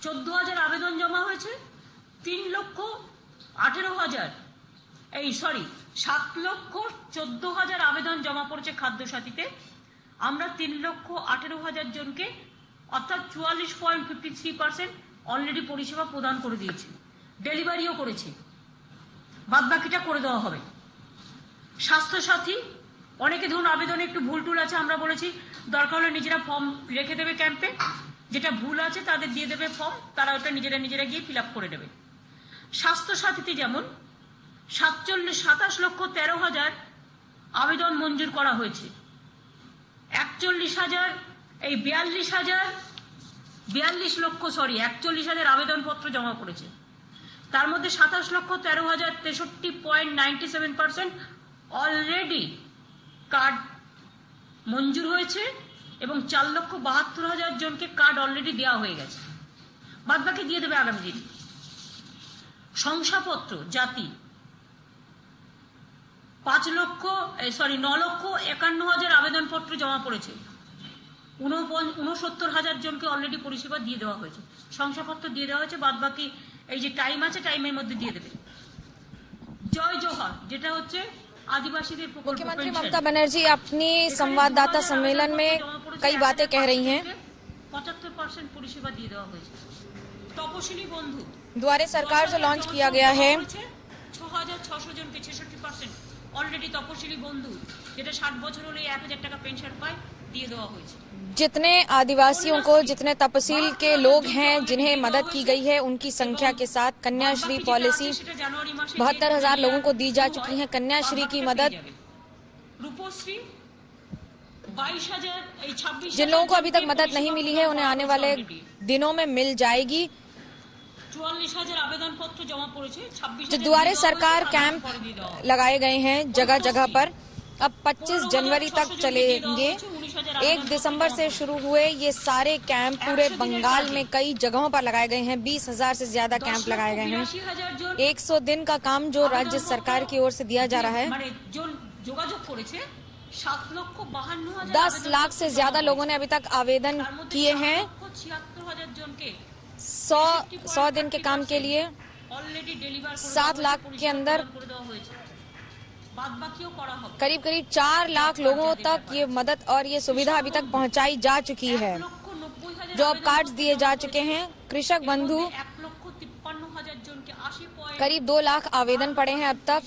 14,000 আবেদন জমা হয়েছে, 7,14,000 আবেদন জমা পড়েছে খাদ্য সাথীতে। আমরা 3,18,000 জনকে অর্থাৎ 44.53% অলরেডি পরিষেবা প্রদান করে দিয়েছি, ডেলিভারিও করেছি, বাদবাকিটা করে দেওয়া হবে। স্বাস্থ্যসাথী অনেকে ধরুন আবেদনে একটু ভুল টুল আছে, আমরা বলেছি দরকার হলে নিজেরা ফর্ম রেখে দেবে ক্যাম্পে, যেটা ভুল আছে তাদের দিয়ে দেবে ফর্ম, তারা ওটা নিজেরা গিয়ে ফিল আপ করে দেবে। স্বাস্থ্যসাথীতে যেমন 27,13,000 আবেদন মঞ্জুর করা হয়েছে, 41,000 আবেদনপত্র জমা পড়েছে। তার মধ্যে 27,13,000 63.97% অলরেডি কার্ড মঞ্জুর হয়েছে এবং 4,72,000 জনকে কার্ড অলরেডি দেওয়া হয়ে গেছে, বাদবাকি দিয়ে দেবে আগামী দিন। শংসাপত্র জাতি 9,51,000 আবেদনপত্র জমা পড়েছে, 69,000 জনকে অলরেডি পরিষেবা দিয়ে দেওয়া হয়েছে, শংসাপত্র দিয়ে দেওয়া হয়েছে, বাদবাকি এই যে টাইম আছে টাইমের মধ্যে দিয়ে দেবে। জয় জোহার যেটা হচ্ছে आदिवासीদের প্রকল্প। मुख्यमंत्री ममता बनर्जी अपनी संवाददाता सम्मेलन में कई बातें कह रही हैं। 75% পরিষেবা দিয়ে দেওয়া হয়েছে। তপশিলি বন্ধু द्वारे सरकार जो लॉन्च किया गया है 6,600 জনকে 66% অলরেডি তপশিলি বন্ধু যেটা 60 বছর হলে 1,000 টাকা পেনশন পায় দিয়ে দেওয়া হয়েছে। जितने आदिवासियों को, जितने तपसील के लोग हैं जिन्हें मदद की गई है, उनकी संख्या के साथ कन्याश्री पॉलिसी 72,000 लोगों को दी जा चुकी है। कन्याश्री की मदद रूपोश्री 22,000, जिन लोगों को अभी तक मदद नहीं मिली है उन्हें आने वाले दिनों में मिल जाएगी। 44,000 आवेदन पत्र जमा पड़े। जो द्वारे सरकार कैंप लगाए गए हैं जगह जगह पर, अब 25 जनवरी तक चलेंगे। 1 दिसंबर से शुरू हुए ये सारे कैंप पूरे बंगाल में कई जगहों पर लगाए गए हैं। 20,000 से ज्यादा कैंप लगाए गए हैं। 100 दिन का काम जो राज्य सरकार की ओर से दिया जा रहा है। 10 लाख से ज्यादा लोगों ने अभी तक आवेदन किए हैं। 100 दिन के काम के लिए 7 लाख के अंदर करीब 4 लाख लोगों तक ये मदद और ये सुविधा अभी तक पहुंचाई जा चुकी है। जॉब कार्ड्स दिए जा चुके हैं। कृषक बंधु करीब 2 लाख आवेदन पड़े हैं अब तक।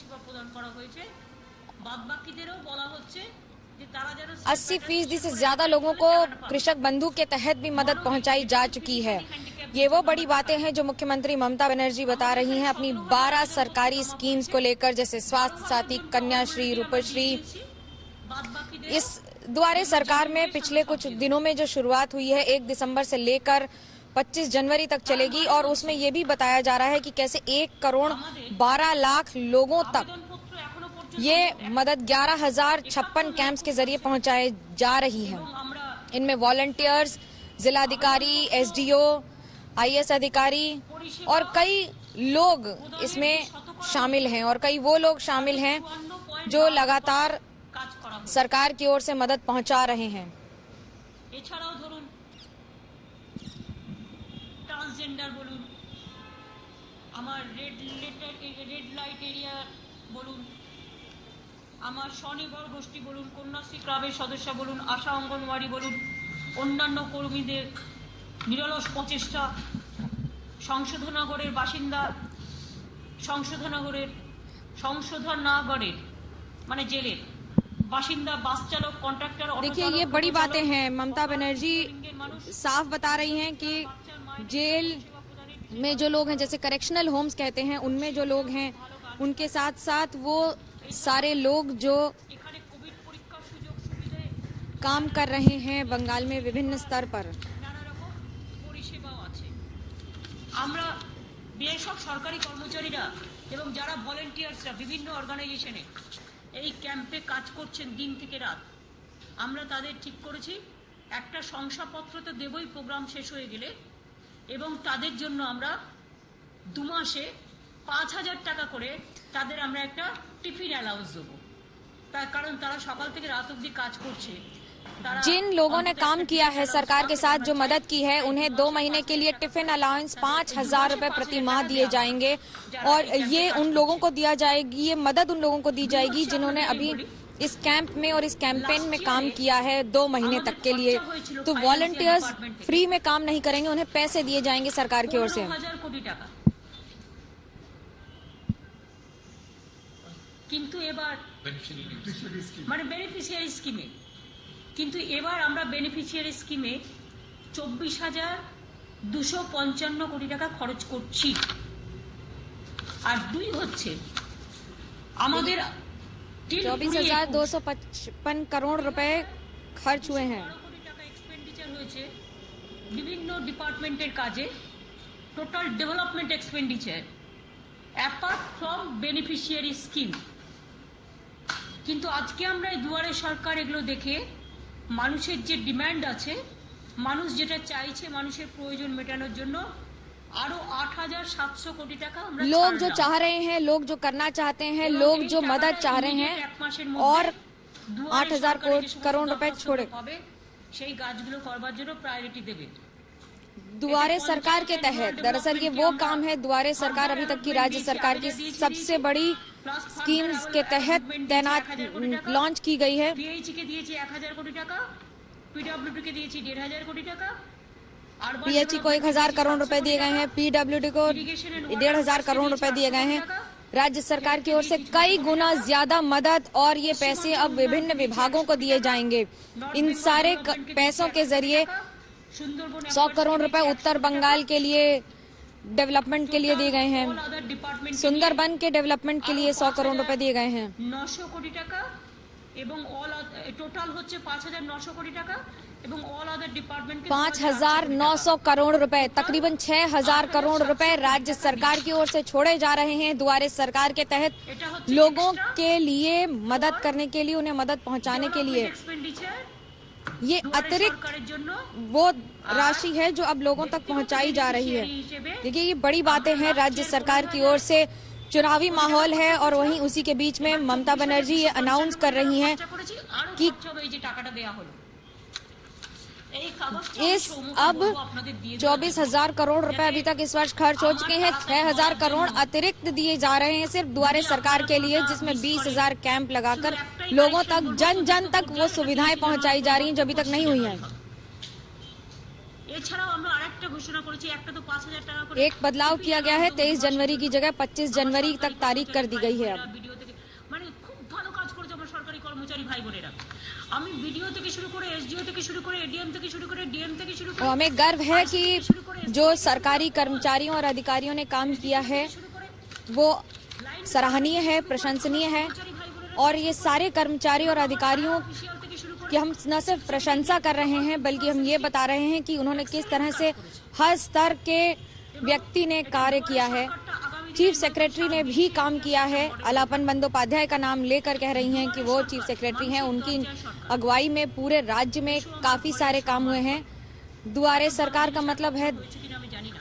80% से ज्यादा लोगों को कृषक बंधु के तहत भी मदद पहुंचाई जा चुकी है। ये वो बड़ी बातें हैं जो मुख्यमंत्री ममता बनर्जी बता रही हैं अपनी 12 सरकारी स्कीम्स को लेकर, जैसे स्वास्थ्य साथी, कन्याश्री, रूपश्री। इस द्वारे सरकार में पिछले कुछ दिनों में जो शुरुआत हुई है 1 दिसंबर से लेकर 25 जनवरी तक चलेगी और उसमें ये भी बताया जा रहा है कि कैसे 1,12,00,000 लोगों तक ये मदद 11,056 कैंप्स के जरिए पहुंचाए जा रही है। इनमें वॉलंटियर्स, जिलाधिकारी, एसडीओ, आईएएस अधिकारी और कई लोग इसमें शामिल हैं और कई वो लोग शामिल हैं जो लगातार सरकार की ओर से मदद पहुंचा रहे हैं। ट्रांसजेंडर बोलून, আমার রেড লাইট এরিয়া বলুন, আমার স্বনির্ভর গোষ্ঠী বলুন, কন্যাশ্রী ক্লাবের সদস্য বলুন, আশা অঙ্গনওয়াড়ি বলুন, অন্যান্য কর্মীদের নিরলস প্রচেষ্টা, সংশোধনগরের বাসিন্দা, সংশোধনগরের মানে জেলের बाशिंदा, बस चालक, कॉन्ट्रैक्टर। देखिए ये बड़ी बातें हैं। ममता बनर्जी साफ बता रही हैं कि जेल में जो लोग हैं, जैसे करेक्शनल होम्स कहते हैं, उनमें जो लोग हैं उनके साथ साथ वो सारे लोग जो काम कर रहे हैं बंगाल में विभिन्न स्तर पर। আমরা বেসরকারি সরকারি কর্মচারীরা এবং যারা ভলান্টিয়ার্সরা বিভিন্ন অর্গানাইজেশনে এই ক্যাম্পে কাজ করছেন দিন থেকে রাত, আমরা তাদের ঠিক করেছি একটা শংসাপত্র তো দেবই প্রোগ্রাম শেষ হয়ে গেলে, এবং তাদের জন্য আমরা 2 মাসে 5,000 টাকা করে তাদের আমরা একটা টিফিন অ্যালাউন্স দেবো। তার কারণ তারা সকাল থেকে রাত অবধি কাজ করছে जिन लोगों ने काम किया है सरकार के साथ, जो मदद की है, उन्हें 2 महीने के लिए टिफिन अलाउंस 5,000 रुपए प्रति माह दिए जाएंगे और ये उन लोगों को दिया जाएगी, ये मदद उन लोगों को दी जाएगी जिन्होंने अभी इस कैंप में और इस कैंपेन में काम किया है 2 महीने तक के लिए। तो वॉलंटियर्स फ्री में काम नहीं करेंगे, उन्हें पैसे दिए जाएंगे सरकार की ओर से। 15,000 কোটি টাকা। কিন্তু এবার মানে বেনিফিশিয়ারি স্কিমে, কিন্তু এবার আমরা বেনিফিশিয়ারি স্কিমে 24,255 কোটি টাকা খরচ করছি। আর 2 হচ্ছে আমাদের 24,255 करोड़ रुपए खर्च हुए हैं। কোটি টাকা এক্সপেন্ডিচার হয়েছে বিভিন্ন ডিপার্টমেন্টের কাজে, total development expenditure apart from beneficiary scheme. কিন্তু আজকে আমরা এই দুয়ারে সরকার এগুলো দেখে মানুষের যে ডিমান্ড আছে, মানুষ যেটা চাইছে মানুষের প্রয়োজন মেটানোর জন্য আরো 8,700 কোটি টাকা আমরা लोग जो चाह रहे हैं, लोग जो करना चाहते हैं, लोग जो मदद चाह रहे हैं और 8,000 करोड़ रुपए छोड़े সেই গাছগুলো করবার জন্য প্রায়োরিটি দেবে। दुआरे सरकार के तहत, दरअसल ये वो काम है, दुआरे सरकार अभी तक की राज्य सरकार की सबसे बड़ी स्कीम्स के तहत तैनात लॉन्च की गई है। পিএইচই কে দিয়েছি 1,000 কোটি টাকা, পিডব্লিউডি কে দিয়েছি 1,500 कोटी টাকা, पीएचई को 1,000 करोड़ रुपए दिए गए हैं, पीडब्ल्यूडी को 1,500 करोड़ रुपए दिए गए हैं। राज्य सरकार की ओर से कई गुना ज्यादा मदद और ये पैसे अब विभिन्न विभागों को दिए जाएंगे। इन सारे पैसों के जरिए 100 करोड़ रुपए उत्तर बंगाल के लिए डेवलपमेंट के लिए दिए गए हैं, सुंदरबन के डेवलपमेंट के लिए 100 करोड़ रुपए दिए गए हैं। 900 কোটি টাকা এবং অল টোটাল হচ্ছে 5,900 কোটি টাকা এবং অল আদার ডিপার্টমেন্ট 5,900 करोड़ रुपए, तकरीबन 6,000 करोड़ रुपए राज्य सरकार की ओर से छोड़े जा रहे हैं दुआरे सरकार के तहत लोगों के लिए मदद करने के लिए, उन्हें मदद पहुंचाने के लिए। ये अतिरिक्त वो राशि है जो अब लोगों तक पहुंचाई जा रही है। देखिए, ये बड़ी बातें हैं राज्य सरकार की ओर से। चुनावी माहौल है और वहीं उसी के बीच में ममता बनर्जी ये अनाउंस कर रही हैं कि इस अब 24,000 करोड़ रुपए अभी तक इस वर्ष खर्च हो चुके हैं। 6,000 करोड़ अतिरिक्त दिए जा रहे हैं सिर्फ दुआरे सरकार के लिए, जिसमें 20,000 कैंप लगाकर लोगों तक, जन जन तक वो सुविधाएं पहुंचाई जा रही हैं जो अभी तक नहीं हुई हैं। एक बदलाव किया गया है, 23 जनवरी की जगह 25 जनवरी तक तारीख कर दी गई है। अब हमें गर्व है कि जो सरकारी कर्मचारियों और अधिकारियों ने काम किया है वो सराहनीय है, प्रशंसनीय है और ये सारे कर्मचारी और अधिकारियों कि हम न सिर्फ प्रशंसा कर रहे हैं बल्कि हम ये बता रहे हैं कि उन्होंने किस तरह से हर स्तर के व्यक्ति ने कार्य किया है। चीफ सेक्रेटरी ने भी काम किया है। अलापन बंदोपाध्याय का नाम लेकर कह रही हैं कि वो चीफ सेक्रेटरी हैं, उनकी अगुवाई में पूरे राज्य में काफी सारे काम हुए हैं। दुआरे सरकार का मतलब है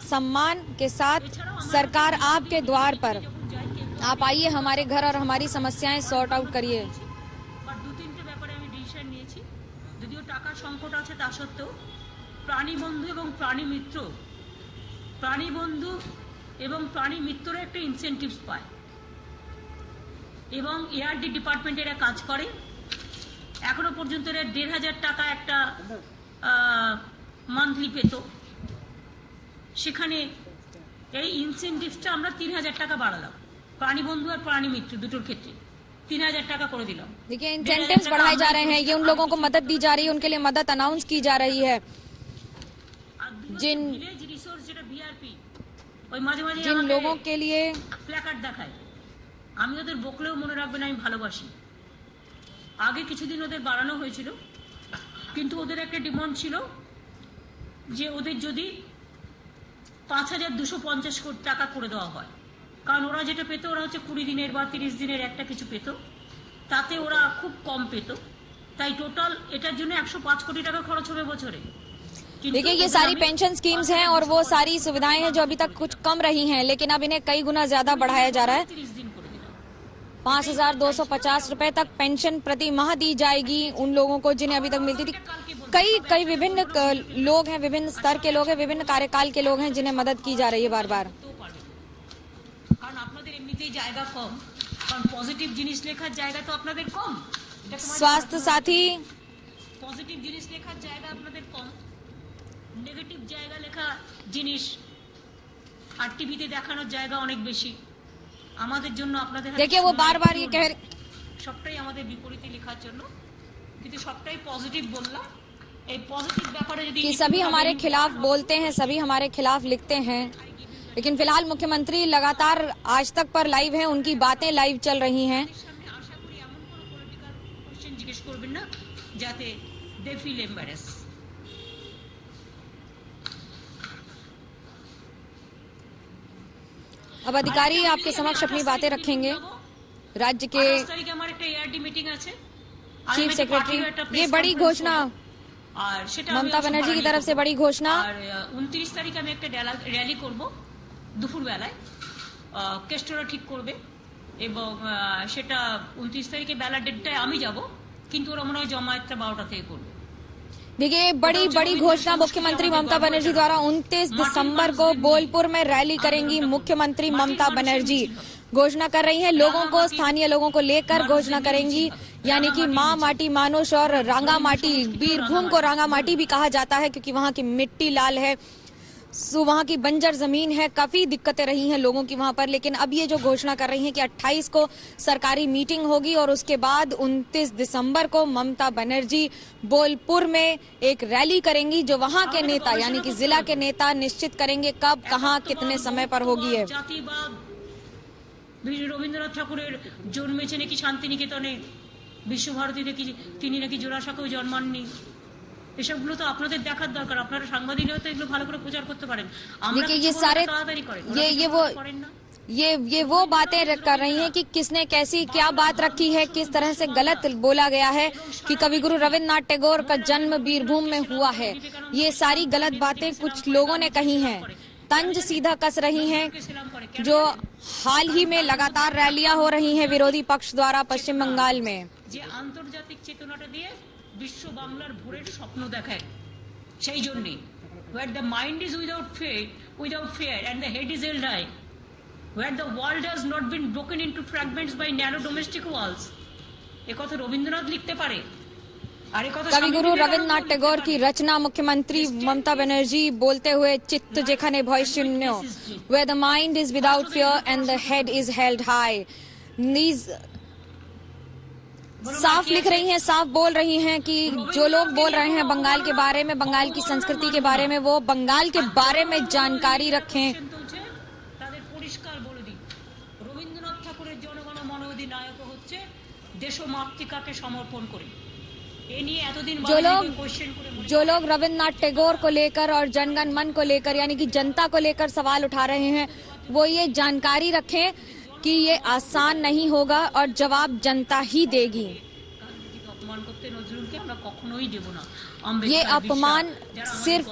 सम्मान के साथ सरकार आपके द्वार पर, आप आइए हमारे घर और हमारी समस्याएं सॉर्ट आउट करिए। টাকার সংকট আছে তা সত্ত্বেও প্রাণী বন্ধু এবং প্রাণী মিত্র, প্রাণী বন্ধু এবং প্রাণী মিত্ররা একটা ইনসেনটিভস পায় এবং এআরডি ডিপার্টমেন্ট এরা কাজ করে। এখনো পর্যন্ত এরা 1,500 টাকা একটা মান্থলি পেত, সেখানে এই ইনসেনটিভসটা আমরা 3,000 টাকা বাড়ালাম প্রাণী বন্ধু আর প্রাণী মিত্র দুটোর ক্ষেত্রে। 3,000 টাকা করে দিলাম। देखिए, इंसेंटिव्स बढ़ाए जा रहे हैं, ये उन लोगों को मदद दी जा रही है, उनके लिए मदद अनाउंस की जा रही है। जिन लोगों के लिए প্ল্যাকার্ড দেখায়, আমি ওদের বকলেও মনে রাখবেন আমি ভালোবাসি। আগে কিছুদিন ওদের বাড়ানো হয়েছিল, কিন্তু ওদের একটা ডিমান্ড ছিল যে ওদের যদি 5,250 কোটি টাকা করে দেওয়া হয়, কারণ ওরা যেটা পেত ওরা হচ্ছে 20 দিনের বা 30 দিনের একটা কিছু পেত, তাতে ওরা খুব কম পেত, তাই টোটাল এটার জন্য 105 কোটি টাকা খরচ হবে বছরে। देखिए, ये सारी पेंशन स्कीम्स हैं और वो सारी सुविधाएं हैं जो अभी तक कुछ कम रही हैं, लेकिन अब इन्हें कई गुना ज्यादा बढ़ाया जा रहा है। 5,250 रुपए तक पेंशन प्रति माह दी जाएगी उन लोगों को जिन्हें अभी तक मिलती थी। कई विभिन्न लोग हैं, विभिन्न स्तर के लोग हैं, विभिन्न कार्यकाल के लोग हैं जिन्हें मदद की जा रही है बार बार। কারণ আপনাদের এমনিতেই জায়গা কম, কারণ পজিটিভ জিনিস লেখার জায়গা তো আপনাদের কম। स्वास्थ्य साथी পজিটিভ জিনিস লেখার জায়গা আপনাদের কম, নেগেটিভ জায়গা লেখা জিনিস আর টিভিতে দেখানোর জায়গা অনেক বেশি। আমাদের জন্য আপনাদের देखिए वो बार बार ये कह সবটাই আমাদের বিপরীতে লেখার জন্য, কিন্তু সবটাই পজিটিভ বললাম। এই পজিটিভ ব্যাপারে যদি कि सभी हमारे खिलाफ बोलते हैं, सभी हमारे खिलाफ लिखते हैं, लेकिन फिलहाल मुख्यमंत्री लगातार आज तक पर लाइव हैं, उनकी बातें लाइव चल रही हैं। সামনে আশা করি এমন কোনো পলিটিক্যাল কোশ্চেন জিজ্ঞেস করবেন না যাতে দে ফিল এম্বারেস। अब अधिकारी आपके समक्ष अपनी बातें रखेंगे। राज्य के 28 তারিখে আমার একটা এআরডি মিটিং আছে, चीफ सेक्रेटरी, ये बड़ी घोषणा আর সেটা ममता बनर्जी की तरफ से बड़ी घोषणा। আর 29 তারিখে আমি একটা র্যালি করব দুপুর বেলায়, কেষ্টরা ঠিক করবে এবং সেটা 29 তারিখে বেলা 1:30টায় আমি যাব, কিন্তু ওরা মনে হয় জমায়েতটা 12টা থেকে করবে। देखिए बड़ी घोषणा मुख्यमंत्री ममता बनर्जी द्वारा 29 दिसंबर को बोलपुर में रैली करेंगी मुख्यमंत्री ममता बनर्जी। घोषणा कर रही हैं, लोगों को, स्थानीय लोगों को लेकर घोषणा करेंगी, यानी कि माँ माटी मानुष और रांगा माटी, बीरभूम को रांगा माटी भी कहा जाता है क्योंकि वहाँ की मिट्टी लाल है, वहाँ की बंजर जमीन है, काफी दिक्कतें रही हैं लोगों की वहां पर। लेकिन अब ये जो घोषणा कर रही हैं कि 28 को सरकारी मीटिंग होगी और उसके बाद 29 दिसंबर को ममता बनर्जी बोलपुर में एक रैली करेंगी, जो वहां के नेता यानी कि जिला के नेता निश्चित करेंगे कब, कहां, कितने समय पर होगी है। রবীন্দ্রনাথ ঠাকুরের জন্মেছে নাকি শান্তিনিকেতনে, বিশ্বভারতীতে কি তিনি নাকি জোড়াসাঁকোয় জন্মাননি, এসবগুলো তো আপনাদের দেখার দরকার। আপনারা সাংবাদিকরা তো এগুলো ভালো করে প্রচার করতে পারেন। আমরা ये सारे তাড়াতাড়ি করেন, ये वो बातें कर रही हैं कि किसने कैसी क्या बात रखी है, किस तरह से गलत बोला गया है कि कविगुरु रविन्द्रनाथ टैगोर का जन्म बीरभूम में हुआ है। ये सारी गलत बातें कुछ लोगों ने कही हैं, तंज सीधा कस रही हैं। जो हाल ही में लगातार रैलियां हो रही हैं विरोधी पक्ष द्वारा पश्चिम बंगाल में, যে আন্তর্জাতিক চেতনাটা দিয়ে বিশ্ব বাংলার ভোরের স্বপ্ন দেখায়, সেই জন্যই where the mind is without fear and the head is held high, where the world has not been broken into fragments by narrow domestic walls। একথা রবীন্দ্রনাথ লিখতে পারে, আর একথা कविगुरु रविन्द्रनाथ टैगोर की रचना मुख्यमंत्री ममता बनर्जी बोलते हुए चित्त जेखाने भय शून्य, where the mind is without fear and the head is held high। साफ लिख रही हैं, साफ बोल रही हैं कि जो लोग बोल रहे हैं बंगाल के बारे में, बंगाल की संस्कृति के बारे में, वो बंगाल के बारे में जानकारी रखें। তাদের পরিষ্কার বলে দিই, রবীন্দ্রনাথ ঠাকুরের জনগণ মন অধিনায়ক হচ্ছে দেশমাতৃকাকে সমর্পণ করে। এ নিয়ে এতদিন जो लोग रविन्द्रनाथ टैगोर को लेकर और जनगण मन को लेकर यानी कि जनता को लेकर सवाल उठा रहे हैं, वो ये जानकारी रखें कि ये आसान नहीं होगा और जवाब जनता ही देगी। ये अपमान सिर्फ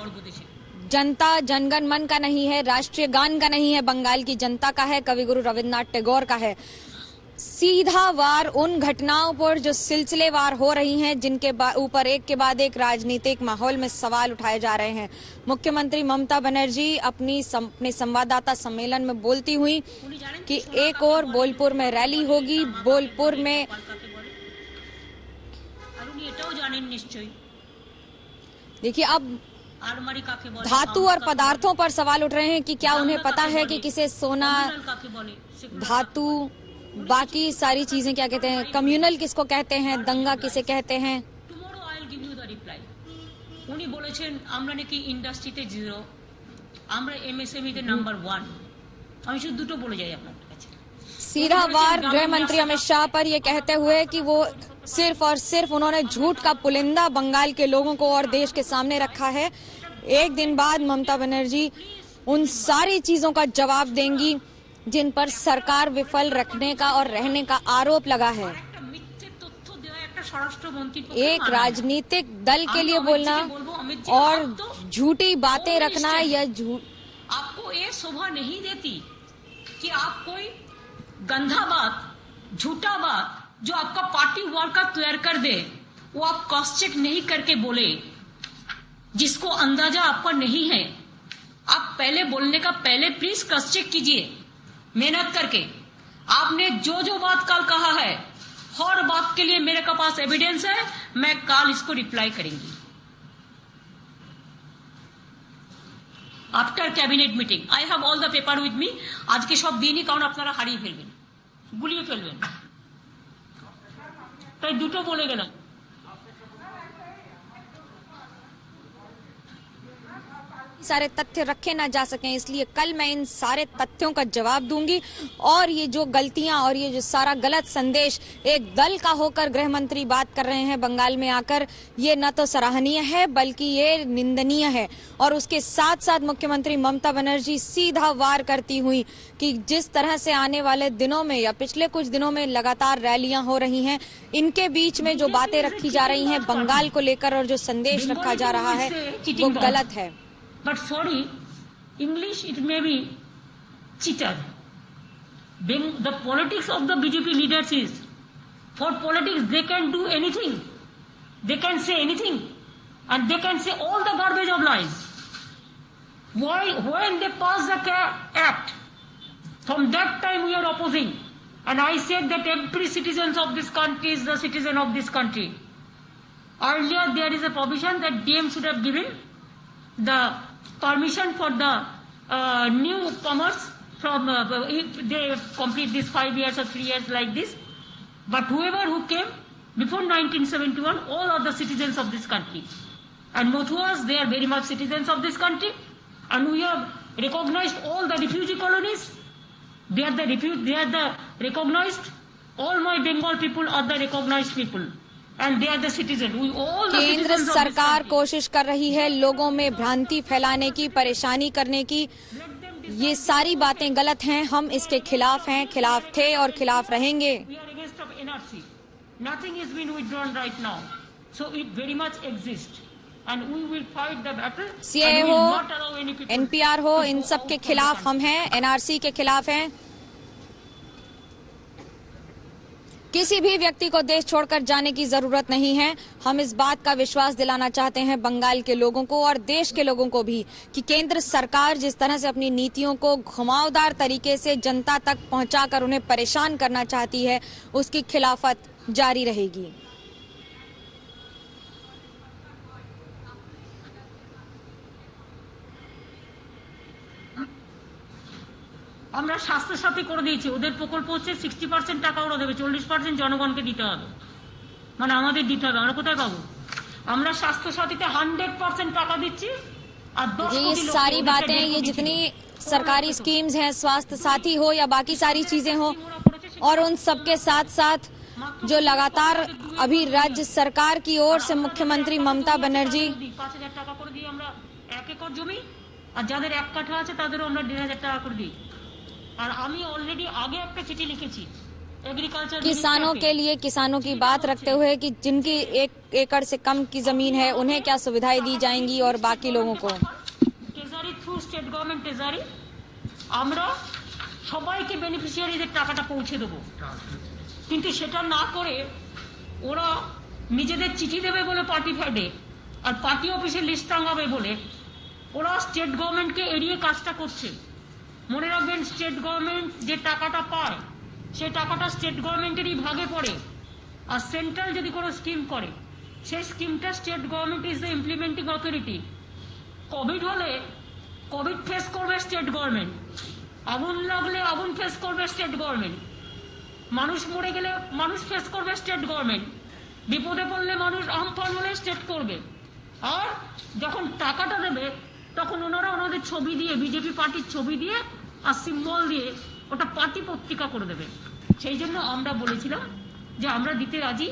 जनता जनगण मन का नहीं है, राष्ट्रीय गान का नहीं है, बंगाल की जनता का है, कविगुरु रविन्द्रनाथ टैगोर का है। सीधा वार उन घटनाओं पर जो सिलसिलेवार हो रही हैं, जिनके ऊपर एक के बाद एक राजनीतिक माहौल में सवाल उठाए जा रहे हैं। मुख्यमंत्री ममता बनर्जी अपने संवाददाता सम्मेलन में बोलती हुई कि एक और बोलपुर में रैली होगी, बोलपुर में देखिए अब धातु और पदार्थों पर सवाल उठ रहे हैं कि क्या उन्हें पता है कि किसे सोना, धातु, बाकी सारी चीजें क्या कहते हैं, कम्युनल किसको कहते हैं, दंगा किसे कहते हैं। উনি বলেছেন আমরা নাকি ইন্ডাস্ট্রিতে 0, আমরা এমএসএমই তে নাম্বার 1। আমি শুধু দুটো বলে যাই আপনাদের কাছে। सीधा वार गृह मंत्री अमित शाह पर ये कहते हुए कि वो सिर्फ और सिर्फ उन्होंने झूठ का पुलिंदा बंगाल के लोगों को और देश के सामने रखा है। एक दिन बाद ममता बनर्जी उन सारी चीजों का जवाब देंगी जिन पर सरकार विफल रखने का और रहने का आरोप लगा है। एक राजनीतिक दल के लिए बोलना और झूठी बातें रखना, यह झूठ आपको ये शोभा नहीं देती कि आप कोई गंदा बात झूठा बात जो आपका पार्टी वर्कर तैयार कर दे वो आप क्रॉस चेक नहीं करके बोले, जिसको अंदाजा आपका नहीं है। आप पहले बोलने का पहले प्लीज क्रॉस चेक कीजिए मेहनत करके। आपने जो जो बात कल कहा है हर बात के लिए मेरे पास एविडेंस है, मैं कल इसको रिप्लाई करेंगी after cabinet meeting. I have all the paper with me. আজকে সব দিনই কারণ আপনারা হারিয়ে ফেলবেন, গুলিয়ে ফেলবেন, তাই দুটো বলে গেলাম। सारे तथ्य रखे ना जा सकें, इसलिए कल मैं इन सारे तथ्यों का जवाब दूंगी। और ये जो गलतियां और ये जो सारा गलत संदेश एक दल का होकर गृह मंत्री बात कर रहे हैं बंगाल में आकर, ये न तो सराहनीय है बल्कि ये निंदनीय है। और उसके साथ साथ मुख्यमंत्री ममता बनर्जी सीधा वार करती हुई कि जिस तरह से आने वाले दिनों में या पिछले कुछ दिनों में लगातार रैलियां हो रही हैं, इनके बीच में जो बातें रखी जा रही हैं बंगाल को लेकर और जो संदेश रखा जा रहा है वो गलत है। But sorry, English it may be cheated. The politics of the BJP leaders is, for politics they can do anything, they can say anything, and they can say all the garbage of lies. Why, when they pass the act, from that time we are opposing, and I said that every citizen of this country is the citizen of this country. Earlier there is a provision that DM should have given the permission for the newcomers from if they complete this 5 years or 3 years like this. But whoever who came before 1971, all are the citizens of this country. And Mothuas, they are very much citizens of this country. And we have recognized all the refugee colonies. They are the recognized. All my Bengal people are the recognized people. And they are the citizens. We all the केंद्र citizens of this सरकार country. कोशिश कर रही है लोगों में भ्रांति फैलाने की, परेशानी करने की। ये सारी बातें गलत हैं, हम इसके खिलाफ हैं, खिलाफ थे और खिलाफ रहेंगे। We are against of NRC. Nothing is being withdrawn right now. So it very much exists. And we will fight the battle. CAA and we हो, will not allow any people NPR हो, to in go सब out के from the खिलाफ country. हम हैं, NRC के खिलाफ हैं। किसी भी व्यक्ति को देश छोड़कर जाने की जरूरत नहीं है। हम इस बात का विश्वास दिलाना चाहते हैं बंगाल के लोगों को और देश के लोगों को भी कि केंद्र सरकार जिस तरह से अपनी नीतियों को घुमावदार तरीके से जनता तक पहुंचाकर उन्हें परेशान करना चाहती है, उसकी खिलाफत जारी रहेगी। আমরা স্বাস্থ্য সাথী করে দিয়েছি, ওদের প্রকল্প হচ্ছে 60% টাকা ওরা দেবে, 40% জনগণকে দিতে হবে, মানে আমাদের দিতে হবে। আমরা কোথায় পাবো? আমরা স্বাস্থ্য সাথীতে 100% টাকা দিচ্ছি আর 10 ये কোটি লোক सारी बातें, ये जितनी सरकारी स्कीम्स हैं, स्वास्थ्य साथी हो या बाकी सारी चीजें हो, और उन सबके साथ साथ जो लगातार अभी राज्य सरकार की ओर से मुख्यमंत्री ममता बनर्जी 5,000 টাকা করে দিই আমরা 1 একর জমি, আর যাদের 1 কাঠা আছে তাদেরও আমরা 1,500 টাকা করে দিই। और আমি ऑलरेडी आगे একটা চিঠি লিখেছি एग्रीकल्चर किसानों के लिए, किसानों की बात रखते हुए कि जिनकी 1 एकड़ से कम की जमीन है उन्हें क्या सुविधाएं दी जाएंगी और बाकी लोगों को। Treasury through state government treasury আমরা সবাইকে বেনিফিশিয়ারিদের টাকাটা পৌঁছে দেব, কিন্তু সেটা না করে ওরা নিজেদের চিঠি দেবে বলে পার্টি ফ্যাডে আর পার্টি অফিসে লিস্ট টাঙাবে বলে ওরা স্টেট গভর্নমেন্টকে এড়িয়ে কাজটা করছে। মনে রাখবেন স্টেট গভর্নমেন্ট যে টাকাটা পায় সেই টাকাটা স্টেট গভর্নমেন্টেরই ভাগে পড়ে, আর সেন্ট্রাল যদি কোনো স্কিম করে সেই স্কিমটা state government is the implementing authority. Covid হলে কোভিড ফেস করবে স্টেট গভর্নমেন্ট, আগুন লাগলে আগুন ফেস করবে স্টেট গভর্নমেন্ট, মানুষ মরে গেলে মানুষ ফেস করবে স্টেট গভর্নমেন্ট, বিপদে পড়লে মানুষ আমফান হলে স্টেট করবে। আর যখন টাকাটা দেবে তখন ওনারা ওনাদের ছবি দিয়ে, বিজেপি পার্টির ছবি দিয়ে আর সিম্বল দিয়ে ওটা পার্টি পত্রিকা করে দেবে। সেই জন্য আমরা বলেছিলাম যে আমরা দিতে রাজি,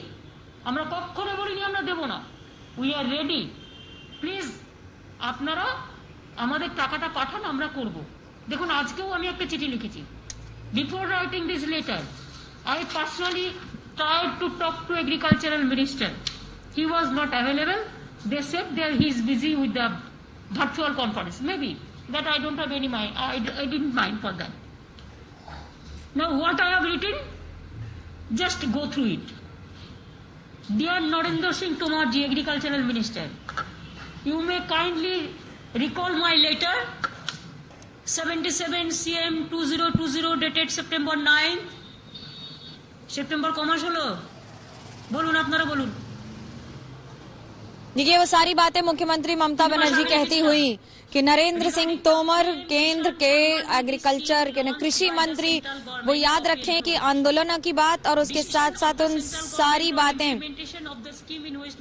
আমরা কখনো বলিনি আমরা দেব না, উই আর রেডি, প্লিজ আপনারা আমাদের টাকাটা পাঠান, আমরা করব। দেখুন আজকেও আমি একটা চিঠি লিখেছি, before writing this letter I personally tried to talk to agricultural minister. He was not available. They said that he is busy with the virtual conference. Maybe that I don't have any mind. I didn't mind for that. Now what I have written, Just go through it. Dear Narendra Singh Tomar ji, Agricultural Minister, you may kindly recall my letter 77 CM 2020 dated September 9th. September কমাস হলো, বলুন আপনারা বলুন। देखिए वो सारी बातें मुख्यमंत्री ममता बनर्जी कहती हुई कि नरेंद्र सिंह तोमर केंद्र के एग्रीकल्चर के कृषि मंत्री वो याद रखें कि आंदोलनों की बात और उसके साथ साथ उन सारी बातें